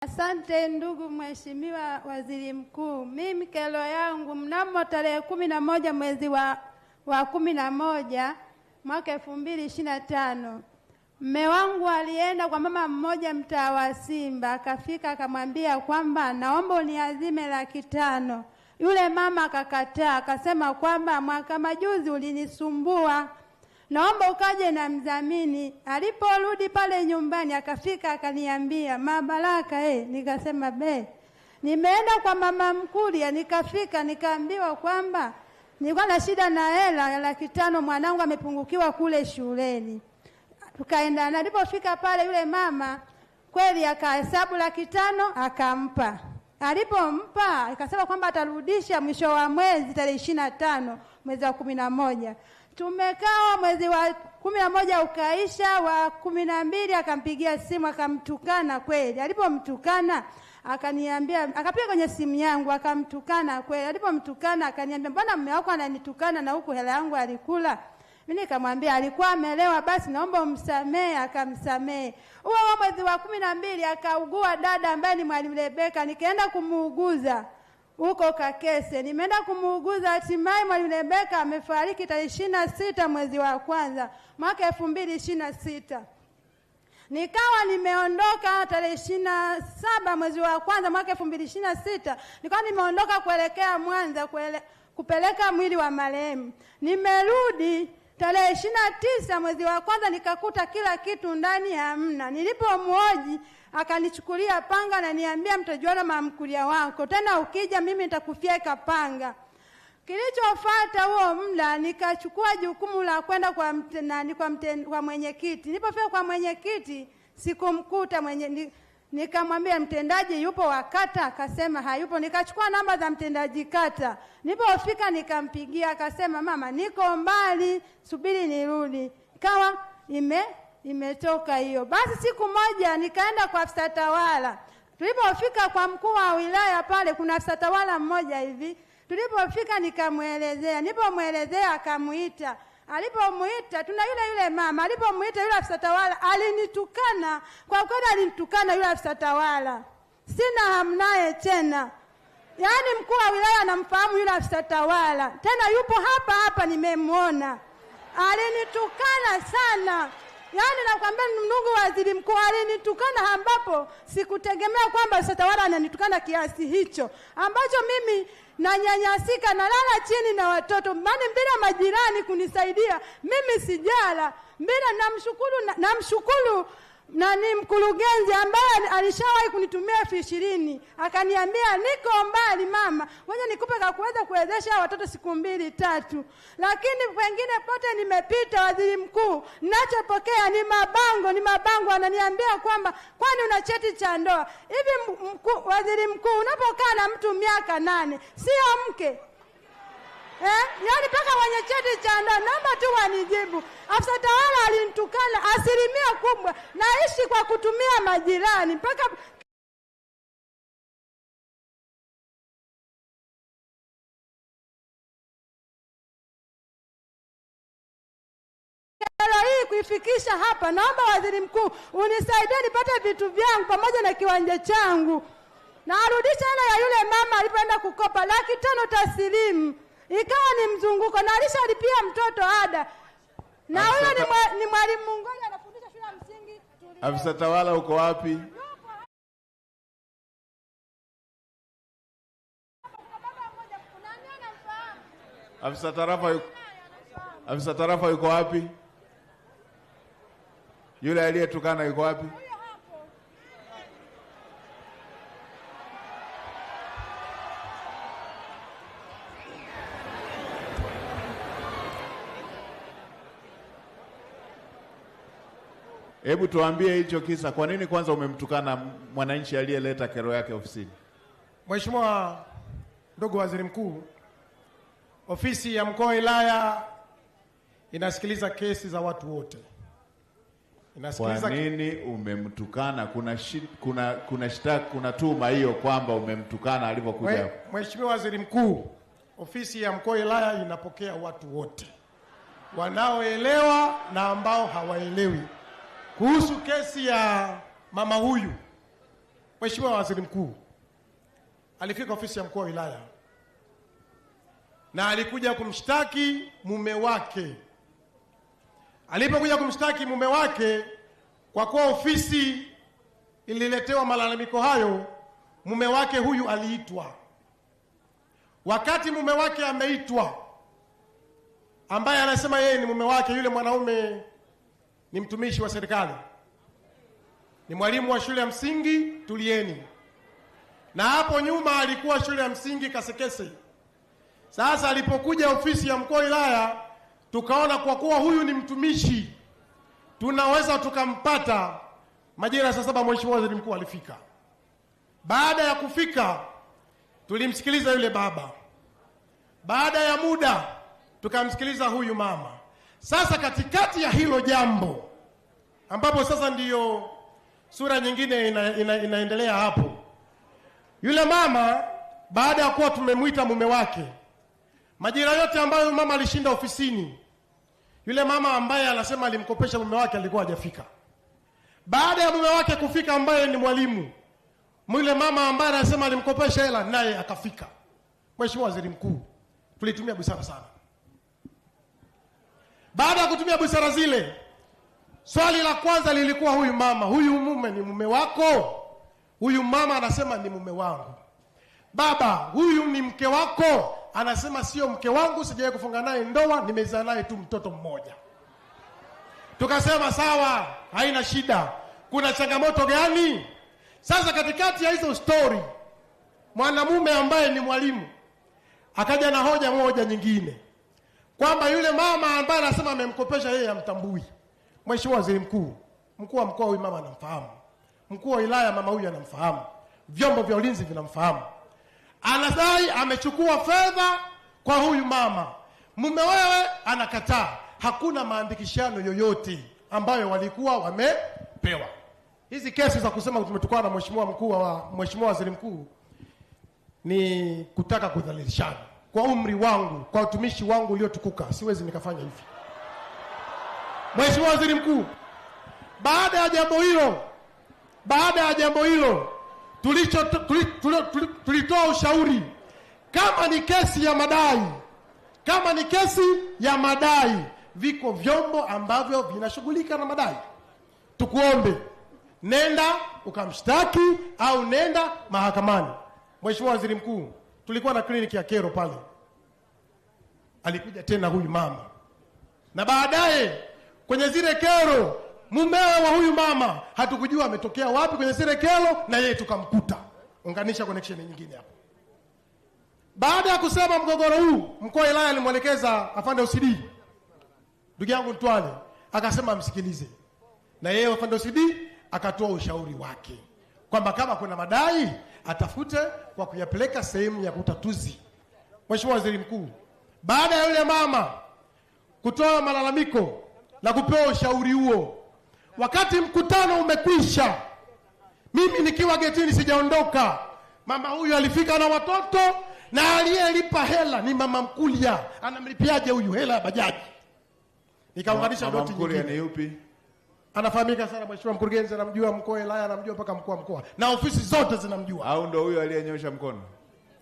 Asante ndugu Mheshimiwa Waziri Mkuu. Mimi kero yangu mnamo tarehe 11 mwezi wa 11 mwaka 2025. Mume wangu alienda kwa mama mmoja mtaa wa Simba, akafika akamwambia kwamba naomba uniazime 500,000. Yule mama akakataa, akasema kwamba mwaka majuzi ulinisumbua, naomba ukaje na mdhamini. Aliporudi pale nyumbani akafika akaniambia, Mabaraka nikasema nimeenda kwa mama Mkuria, nikafika nikaambiwa kwamba nilikuwa na shida na hela 500,000, mwanangu amepungukiwa kule shuleni. Tukaenda, alipofika pale yule mama kweli akahesabu 500,000 akampa. Alipompa akasema kwamba atarudisha mwisho wa mwezi tarehe 25 mwezi wa 11. Tumekaa mwezi wa 11 ukaisha, wa 12 akampigia simu akamtukana kweli. Alipomtukana akaniambia, akapiga kwenye simu yangu akamtukana kweli. Alipomtukana akaniambia, mbona mume wako ananitukana na huku hela yangu alikula? Mimi nikamwambia alikuwa amelewa, basi naomba umsamehe. Akamsamehe. Huo mwezi wa 12 akaugua dada ambaye ni Mwalimu Rebeka, nikaenda kumuuguza huko Kakese. Nimeenda kumuuguza, hatimaye Mwalimu Rebeka amefariki tarehe 26 mwezi wa kwanza mwaka 2026. Nikawa nimeondoka tarehe 27 mwezi wa kwanza mwaka 2026. Nikawa nimeondoka kuelekea Mwanza kupeleka mwili wa marehemu. Nimerudi tarehe 29 mwezi wa kwanza nikakuta kila kitu ndani hamna. Nilipomhoji akanichukulia panga na niambia, mtajuana mama Mkuria wako, tena ukija mimi nitakufyeka panga. Kilichofuata huo muda nikachukua jukumu la kwenda kwa mwenyekiti. Nilipofika kwa mwenyekiti sikumkuta nikamwambia mtendaji yupo wa kata? Akasema hayupo. Nikachukua namba za mtendaji kata. Nilipofika nikampigia, akasema mama niko mbali, subiri nirudi. Ikawa imetoka hiyo. Basi siku moja nikaenda kwa afisa tawala. Tulipofika kwa mkuu wa wilaya pale kuna afisa tawala mmoja hivi. Tulipofika nikamuelezea. Nilipomuelezea akamuita. Alipomuita tuna yule mama, alipomuita yule afisa tawala alinitukana. Kwa kweli alinitukana yule afisa tawala. Sina hamnaye tena. Yaani mkuu wa wilaya anamfahamu yule afisa tawala. Tena yupo hapa nimemuona. Alinitukana sana. Yaani nakwambia ndugu Waziri Mkuu, alinitukana ambapo sikutegemea kwamba afisa tawala ananitukana kiasi hicho, ambacho mimi nanyanyasika, nalala chini na watoto, maana bila majirani kunisaidia mimi sijala. Bila namshukuru ni mkurugenzi ambaye alishawahi kunitumia 20,000 akaniambia niko mbali mama, ngoja nikupe kuweza kuwezesha watoto siku 2-3. Lakini wengine pote nimepita Waziri Mkuu, ninachopokea ni mabango ananiambia kwamba kwani una cheti cha ndoa? Hivi Waziri Mkuu, unapokaa na mtu miaka 8 sio mke? Yaani paka mwenye cheti cha ndoa, naomba tu wanijibu. Afisa tawala alinitukana 100% kubwa, naishi kwa kutumia majirani mpaka hii kuifikisha hapa. Naomba Waziri Mkuu unisaidie nipate vitu vyangu pamoja na kiwanja changu. Na arudisha hela ya yule mama alipoenda kukopa 500,000 taslimu. Ikawa ni mzunguko na alishalipia mtoto ada. Na huyo ni Mwalimu Mungoja anafundisha shule ya msingi. Afisa tawala uko wapi? Afisa tarafa yuko wapi? Yule aliyetukana yuko wapi? Hebu tuambie hicho kisa. Kwa nini kwanza umemtukana mwananchi aliyeleta kero yake ofisini? Mheshimiwa ndugu Waziri Mkuu, ofisi ya mkuu wa wilaya inasikiliza kesi za watu wote. Kwa nini umemtukana? Kuna tuma hiyo kwamba umemtukana alipokuja. Mheshimiwa Waziri Mkuu, ofisi ya mkuu wa wilaya inapokea watu wote, wanaoelewa na ambao hawaelewi. Kuhusu kesi ya mama huyu, Mheshimiwa Waziri Mkuu alifika ofisi ya mkuu wa wilaya na alikuja kumshtaki mume wake. Alipokuja kumshtaki mume wake, kwa kuwa ofisi ililetewa malalamiko hayo, mume wake huyu aliitwa. Wakati mume wake ameitwa, ambaye anasema yeye ni mume wake, yule mwanaume ni mtumishi wa serikali, ni mwalimu wa shule ya msingi Tulieni, na hapo nyuma alikuwa shule ya msingi Kasekese. Sasa alipokuja ofisi ya mkuu wa wilaya, tukaona kwa kuwa huyu ni mtumishi tunaweza tukampata. Majira saa 7 Mheshimiwa Waziri Mkuu alifika. Baada ya kufika, tulimsikiliza yule baba. Baada ya muda tukamsikiliza huyu mama. Sasa katikati ya hilo jambo, ambapo sasa ndiyo sura nyingine inaendelea hapo, yule mama baada ya kuwa tumemwita mume wake, majira yote ambayo mama alishinda ofisini, yule mama ambaye anasema alimkopesha mume wake alikuwa hajafika. Baada ya mume wake kufika, ambaye ni mwalimu, yule mama ambaye anasema alimkopesha hela naye akafika. Mheshimiwa Waziri Mkuu, tulitumia busara sana. Baada ya kutumia busara zile, swali la kwanza lilikuwa huyu mama, huyu mume ni mume wako? Huyu mama anasema ni mume wangu. Baba, huyu ni mke wako? Anasema sio mke wangu, sijawahi kufunga naye ndoa, nimezaa naye tu mtoto mmoja. Tukasema sawa, haina shida. Kuna changamoto gani? Sasa katikati ya hizo story, mwanamume ambaye ni mwalimu akaja na hoja moja nyingine, kwamba yule mama ambaye anasema amemkopesha yeye hamtambui. Mheshimiwa Waziri Mkuu, mkuu wa mkoa huyu mama anamfahamu, mkuu wa wilaya mama huyu anamfahamu, vyombo vya ulinzi vinamfahamu. Anadai amechukua fedha kwa huyu mama. Mume wewe anakataa. Hakuna maandikishano yoyote ambayo walikuwa wamepewa. Hizi kesi za kusema tumetukana na Mheshimiwa Waziri Mkuu ni kutaka kudhalilishana. Kwa umri wangu, kwa utumishi wangu uliotukuka, siwezi nikafanya hivi. Mheshimiwa Waziri Mkuu, baada ya jambo hilo tulitoa ushauri, kama ni kesi ya madai, viko vyombo ambavyo vinashughulika na madai. Tukuombe, nenda ukamshtaki au nenda mahakamani. Mheshimiwa Waziri Mkuu, tulikuwa na kliniki ya kero pale. Alikuja tena huyu mama, na baadaye kwenye zile kero, mumewe wa huyu mama hatukujua ametokea wapi kwenye zile kero, na yeye tukamkuta. Unganisha connection nyingine hapo. Baada ya kusema mgogoro huu, mkuu wa wilaya alimwelekeza afande OCD, ndugu yangu Ntwale, akasema msikilize. Na yeye afande OCD akatoa ushauri wake kwamba kama kuna madai atafute kwa kuyapeleka sehemu ya utatuzi. Mheshimiwa Waziri Mkuu, baada ya yule mama kutoa malalamiko na kupewa ushauri huo, wakati mkutano umekwisha, mimi nikiwa getini sijaondoka, mama huyu alifika na watoto, na aliyelipa hela ni mama Mkulia. Anamlipiaje huyu hela ya bajaji? Nikaunganisha doti nyingine. Mama Mkulia ni yupi? Anafahamika sana, Mheshimiwa mkurugenzi anamjua, mkuu wa wilaya anamjua, mpaka mkuu wa mkoa, na ofisi zote zinamjua. Au ndio huyo aliyenyosha mkono?